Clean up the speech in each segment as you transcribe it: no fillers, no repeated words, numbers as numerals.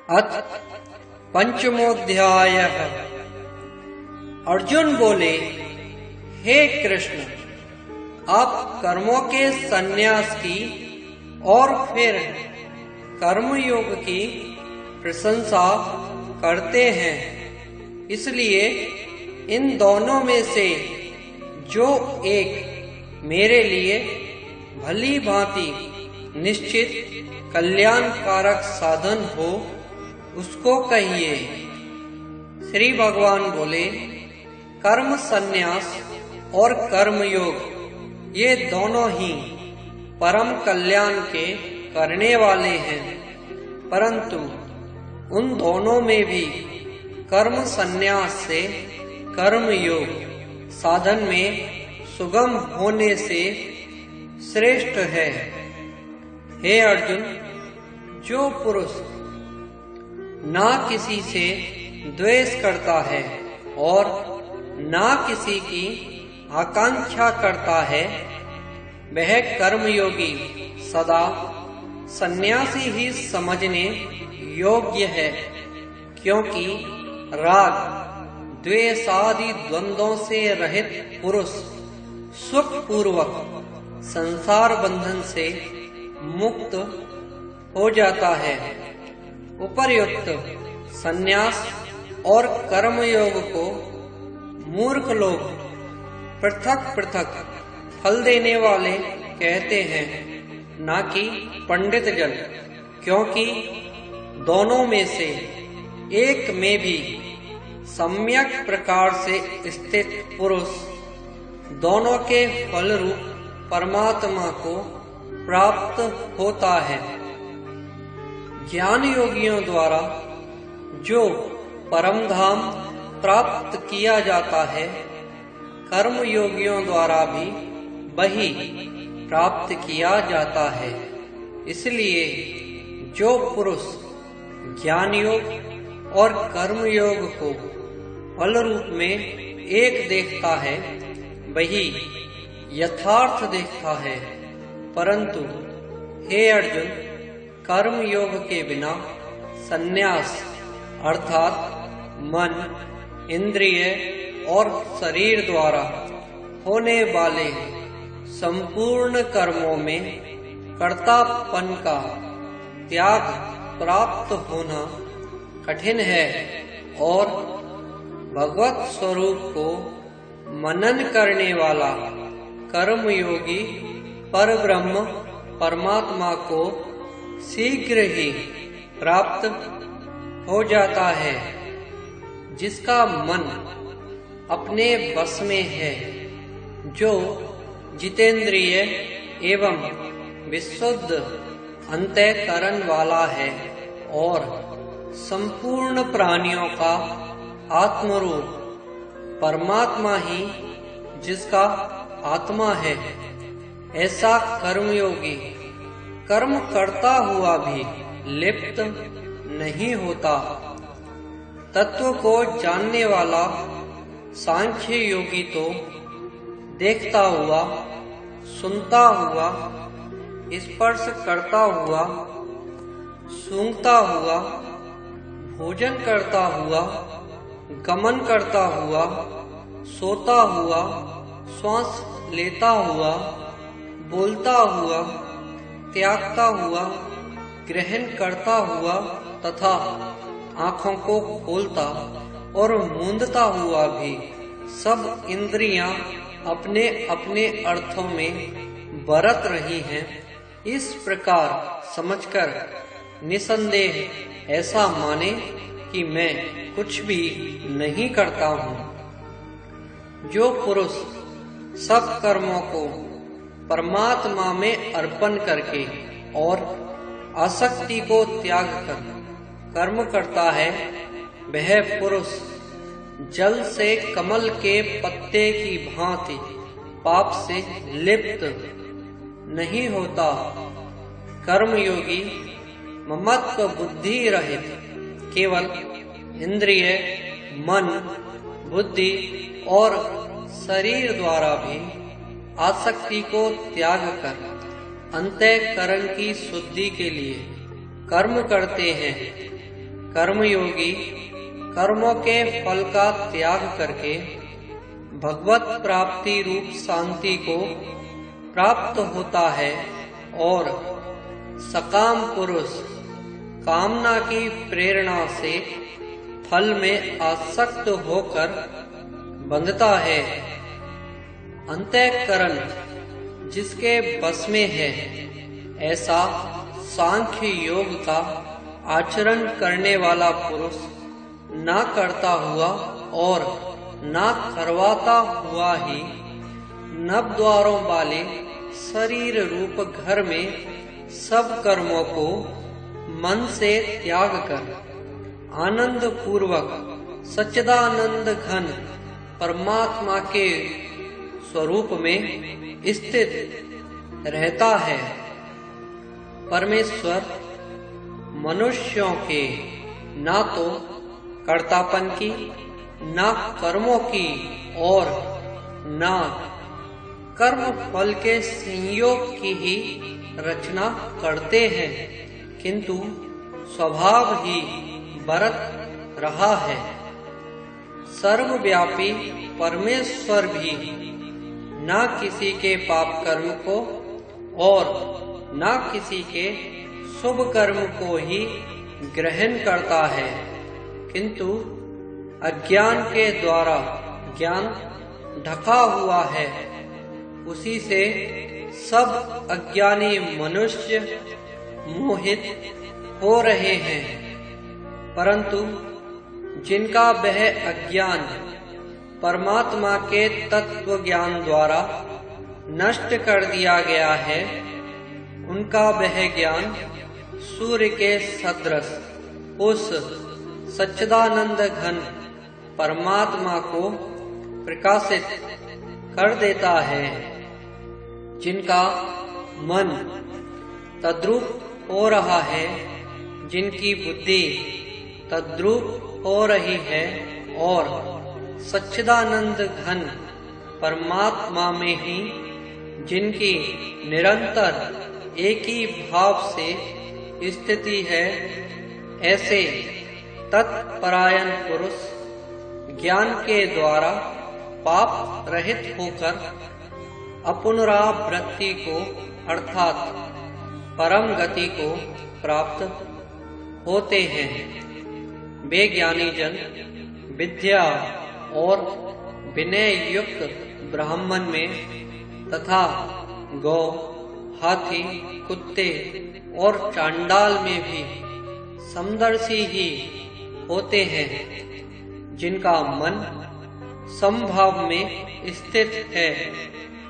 अथ पंचमोऽध्यायः। अर्जुन बोले, हे कृष्ण, आप कर्मों के संन्यास की और फिर कर्मयोग की प्रशंसा करते हैं, इसलिए इन दोनों में से जो एक मेरे लिए भली भांति निश्चित कल्याणकारक साधन हो उसको कहिए। श्री भगवान बोले, कर्म संन्यास और कर्मयोग ये दोनों ही परम कल्याण के करने वाले हैं, परंतु उन दोनों में भी कर्म संन्यास से कर्मयोग साधन में सुगम होने से श्रेष्ठ है। हे अर्जुन, जो पुरुष ना किसी से द्वेष करता है और ना किसी की आकांक्षा करता है, वह कर्मयोगी सदा सन्यासी ही समझने योग्य है, क्योंकि राग द्वेष आदि द्वंद्वों से रहित पुरुष सुख पूर्वक संसार बंधन से मुक्त हो जाता है। उपर्युक्त संन्यास और कर्मयोग को मूर्ख लोग पृथक पृथक फल देने वाले कहते हैं, ना कि पंडित जन, क्योंकि दोनों में से एक में भी सम्यक प्रकार से स्थित पुरुष दोनों के फल रूप परमात्मा को प्राप्त होता है। ज्ञान योगियों द्वारा जो परम धाम प्राप्त किया जाता है, कर्म योगियों द्वारा भी वही प्राप्त किया जाता है। इसलिए जो पुरुष ज्ञान योग और कर्म योग को फल रूप में एक देखता है, वही यथार्थ देखता है। परंतु हे अर्जुन, कर्म योग के बिना संन्यास अर्थात मन, इंद्रिय और शरीर द्वारा होने वाले संपूर्ण कर्मों में कर्तापन का त्याग प्राप्त होना कठिन है, और भगवत स्वरूप को मनन करने वाला कर्मयोगी परब्रह्म परमात्मा को शीघ्र ही प्राप्त हो जाता है। जिसका मन अपने बस में है, जो जितेंद्रिय एवं विशुद्ध अंतःकरण वाला है और संपूर्ण प्राणियों का आत्मरूप परमात्मा ही जिसका आत्मा है, ऐसा कर्मयोगी कर्म करता हुआ भी लिप्त नहीं होता। तत्व को जानने वाला सांख्य योगी तो देखता हुआ, सुनता हुआ, स्पर्श करता हुआ, सूंघता हुआ, भोजन करता हुआ, गमन करता हुआ, सोता हुआ, श्वास लेता हुआ, बोलता हुआ, त्यागता हुआ, ग्रहण करता हुआ तथा आँखों को खोलता और मूंदता हुआ भी सब इंद्रियां अपने अपने अर्थों में बरत रही हैं, इस प्रकार समझकर निसंदेह ऐसा माने कि मैं कुछ भी नहीं करता हूँ। जो पुरुष सब कर्मों को परमात्मा में अर्पण करके और आसक्ति को त्याग कर कर्म करता है, वह पुरुष जल से कमल के पत्ते की भांति पाप से लिप्त नहीं होता। कर्मयोगी ममत्व बुद्धि रहित केवल इंद्रिय, मन, बुद्धि और शरीर द्वारा भी आसक्ति को त्याग कर अंतःकरण की शुद्धि के लिए कर्म करते हैं। कर्मयोगी कर्मों के फल का त्याग करके भगवत प्राप्ति रूप शांति को प्राप्त होता है और सकाम पुरुष कामना की प्रेरणा से फल में आसक्त होकर बंधता है। अंतःकरण जिसके बस में है, ऐसा सांख्य योग का आचरण करने वाला पुरुष ना करता हुआ और ना करवाता हुआ ही नव द्वारों वाले शरीर रूप घर में सब कर्मों को मन से त्याग कर आनंद पूर्वक सच्चिदानंद घन परमात्मा के स्वरूप में स्थित रहता है। परमेश्वर मनुष्यों के ना तो कर्तापन की, ना कर्मों की और ना कर्म फल के संयोग की ही रचना करते हैं, किंतु स्वभाव ही बरत रहा है। सर्वव्यापी परमेश्वर भी ना किसी के पाप कर्म को और ना किसी के शुभ कर्म को ही ग्रहण करता है, किंतु अज्ञान के द्वारा ज्ञान ढका हुआ है, उसी से सब अज्ञानी मनुष्य मोहित हो रहे हैं। परंतु जिनका वह अज्ञान परमात्मा के तत्व ज्ञान द्वारा नष्ट कर दिया गया है, उनका वह ज्ञान सूर्य के सदृश उस सच्चिदानंद घन परमात्मा को प्रकाशित कर देता है। जिनका मन तद्रूप हो रहा है, जिनकी बुद्धि तद्रूप हो रही है और सच्चिदानंद घन परमात्मा में ही जिनकी निरंतर एक ही भाव से स्थिति है, ऐसे तत्परायण पुरुष ज्ञान के द्वारा पाप रहित होकर अपुनरावृत्ति को अर्थात परम गति को प्राप्त होते हैं। वे ज्ञानी जन विद्या और विनय युक्त ब्राह्मण में तथा गौ, हाथी, कुत्ते और चांडाल में भी समदर्शी ही होते हैं। जिनका मन समभाव में स्थित है,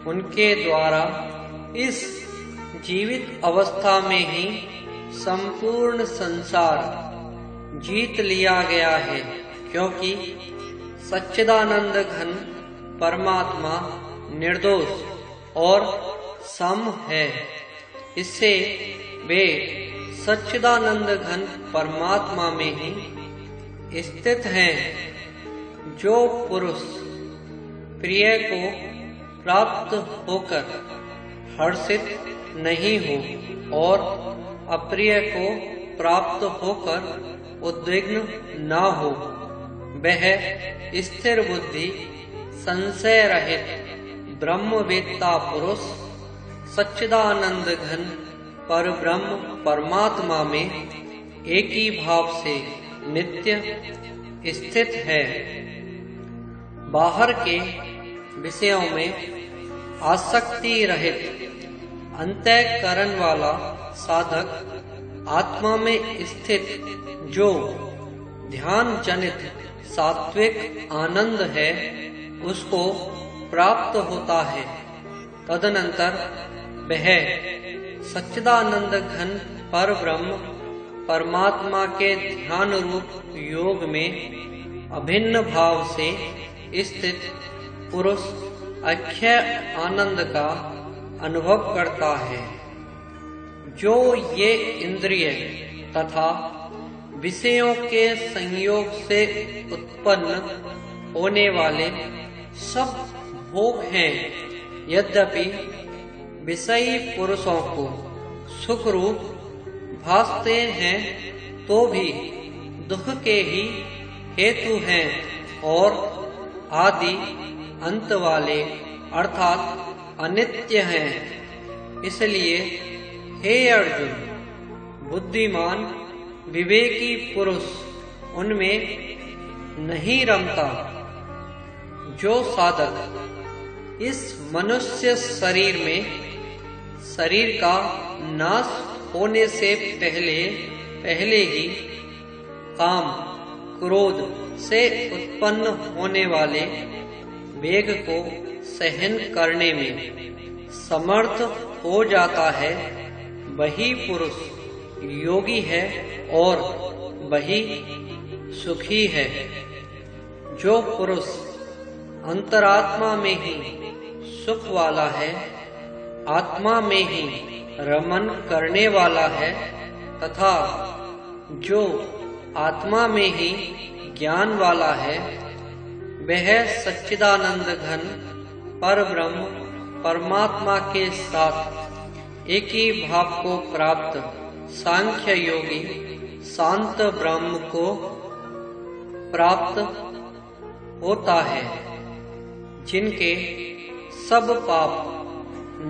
उनके द्वारा इस जीवित अवस्था में ही संपूर्ण संसार जीत लिया गया है, क्योंकि सच्चिदानंद घन परमात्मा निर्दोष और सम है। इससे वे सच्चिदानंद घन परमात्मा में ही स्थित हैं। जो पुरुष प्रिय को प्राप्त होकर हर्षित नहीं हो और अप्रिय को प्राप्त होकर उद्विग्न न हो, वह स्थिर बुद्धि संशय रहित ब्रह्मवेत्ता पुरुष सच्चिदानंद घन पर ब्रह्म परमात्मा में एक ही भाव से नित्य स्थित है। बाहर के विषयों में आसक्ति रहित अंतःकरण वाला साधक आत्मा में स्थित जो ध्यान जनित सात्विक आनंद है, उसको प्राप्त होता है। तदनंतर वह सच्चिदानंद घन पर ब्रह्म परमात्मा के ध्यान रूप योग में अभिन्न भाव से स्थित पुरुष अक्षय आनंद का अनुभव करता है। जो ये इंद्रिय तथा विषयों के संयोग से उत्पन्न होने वाले सब भोग हैं, यद्यपि विषयी पुरुषों को सुख रूप भासते हैं, तो भी दुख के ही हेतु हैं और आदि अंत वाले अर्थात अनित्य हैं। इसलिए हे अर्जुन, बुद्धिमान विवेकी पुरुष उनमें नहीं रमता। जो साधक इस मनुष्य शरीर में शरीर का नाश होने से पहले ही काम क्रोध से उत्पन्न होने वाले वेग को सहन करने में समर्थ हो जाता है, वही पुरुष योगी है और वही सुखी है। जो पुरुष अंतरात्मा में ही सुख वाला है, आत्मा में ही रमन करने वाला है तथा जो आत्मा में ही ज्ञान वाला है, वह सच्चिदानंद घन पर ब्रह्म परमात्मा के साथ एक ही भाव को प्राप्त सांख्य योगी शांत ब्रह्म को प्राप्त होता है। जिनके सब पाप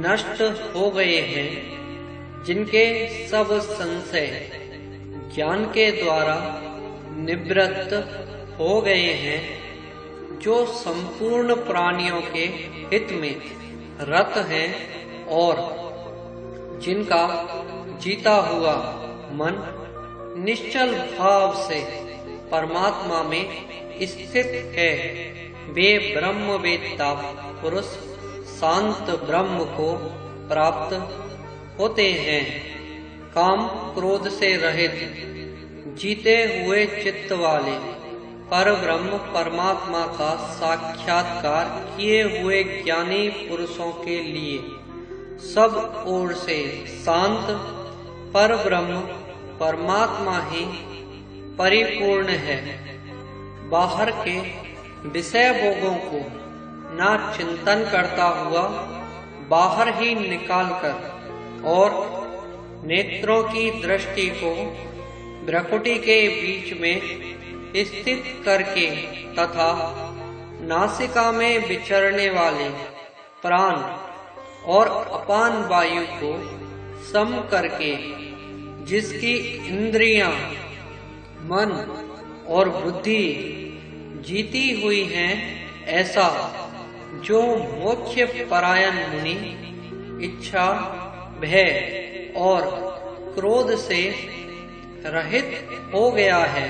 नष्ट हो गए हैं, जिनके सब संशय ज्ञान के द्वारा निवृत्त हो गए हैं, जो संपूर्ण प्राणियों के हित में रत हैं और जिनका जीता हुआ मन निश्चल भाव से परमात्मा में स्थित है, वे ब्रह्मवेत्ता पुरुष शांत ब्रह्म को प्राप्त होते हैं। काम क्रोध से रहित जीते हुए चित्त वाले पर ब्रह्म परमात्मा का साक्षात्कार किए हुए ज्ञानी पुरुषों के लिए सब ओर से शांत पर ब्रह्म परमात्मा ही परिपूर्ण है। बाहर के विषय भोगों को ना चिंतन करता हुआ बाहर ही निकालकर और नेत्रों की दृष्टि को भ्रकुटी के बीच में स्थित करके तथा नासिका में विचरने वाले प्राण और अपान वायु को सम करके जिसकी इंद्रियां, मन और बुद्धि जीती हुई हैं, ऐसा जो मोक्ष परायण मुनि इच्छा, भय और क्रोध से रहित हो गया है,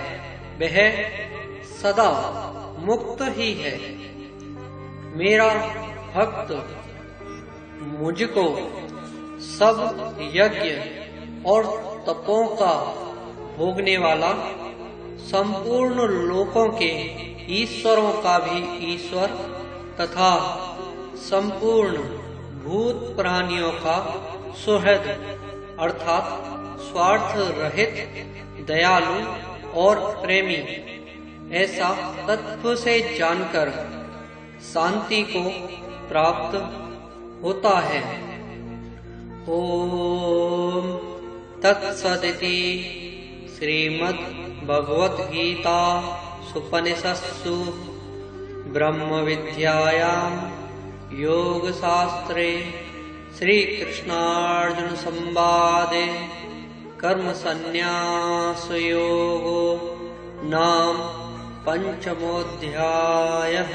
वह सदा मुक्त ही है। मेरा भक्त मुझको सब यज्ञ और तपों का भोगने वाला, संपूर्ण लोकों के ईश्वरों का भी ईश्वर तथा संपूर्ण भूत प्राणियों का सुहृद अर्थात स्वार्थ रहित दयालु और प्रेमी, ऐसा तत्व से जानकर शांति को प्राप्त होता है। ओम तत्सदिति श्रीमद् भगवत गीता उपनिषत्सु ब्रह्म विद्यायां योग शास्त्रे श्री कृष्णार्जुन संवादे कर्म संन्यास योगो नाम पंचमोऽध्यायः।